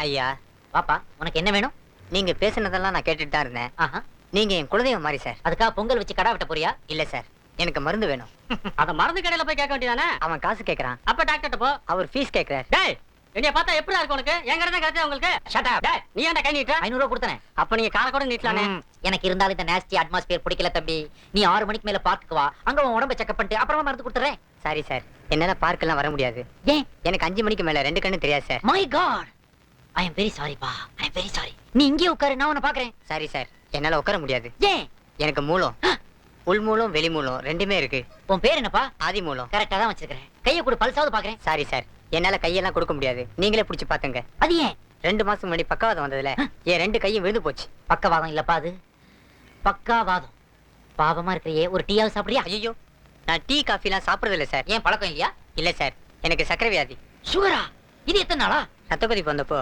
ஐயா, வாப்பா, உனக்கு என்ன வேணும்? நீங்க பேசுனதெல்லாம் நான் கேட்டுட்டு தான் இருந்தேன். ஆஹா. நீங்க என் குலதெய்வம் மாதிரி சார். அதுக்காக பொங்கல் வச்சு கடா வெட்ட போறியா? இல்ல சார், எனக்கு மருந்து வேணும். அத மருந்து கடையில போய் கேட்க வேண்டியதானே? அவன் காசு கேக்குறான். அப்ப டாக்டர்ட்ட போ. அவர் ஃபீஸ் கேக்குறாரு. டேய், என்னைய பார்த்தா எப்படி இருக்கு உனக்கு? என் கடை தான் கிடைச்சா உங்களுக்கு. Shut up. டேய், நீ ஏன்டா கை நீட்ட? 500 ரூபாய் கொடுத்தனே. அப்ப நீங்க கால கூட நீட்டலானே. எனக்கு இருந்தாலும் இந்த நேஸ்டி அட்மாஸ்பியர் பிடிக்கல தம்பி. நீ 6 மணிக்கு மேல பார்க்குக்கு வா. அங்க உன் உடம்ப செக்அப் பண்ணிட்டு அப்புறமா மருந்து கொடுத்துறேன். சாரி சார், என்னால பார்க்கெல்லாம் வர முடியாது. ஏன்? எனக்கு 5 மணிக்கு மேல 2 கண்ணு தெரியாது sir. My God, I am very sorry பா. I am very sorry. நீ இங்கே உட்காரு, நான் உன்னை பாக்குறேன். சாரி சார், என்னால உட்கார முடியாது. ஏன்? எனக்கு மூலம், உள் மூலம் வெளி மூலம் ரெண்டுமே இருக்கு. உன் பேர் என்னப்பா? ஆதி மூலம். கரெக்டா தான் வச்சிருக்கேன். கையை கொடு, பல்சாவது பாக்குறேன். சாரி சார், என்னால கையெல்லாம் கொடுக்க முடியாது. நீங்களே புடிச்சு பாத்துங்க. அது ஏன்? 2 மாசம் முன்னாடி பக்கவாதம் வந்ததுல என் 2 கையும் விழுந்து போச்சு. பக்கவாதம் இல்லப்பா, அது பக்காவாதம். பாவமா இருக்கிறியே, ஒரு டீயாவது சாப்பிடுறியா? ஐயோ, நான் டீ காஃபிலாம் சாப்பிடுறது இல்ல சார். ஏன், பழக்கம் இல்லையா? இல்ல சார், எனக்கு சக்கரை வியாதி. சுகரா? இது எத்தனை நாளா? ரத்த கொதிப்பு வந்தப்போ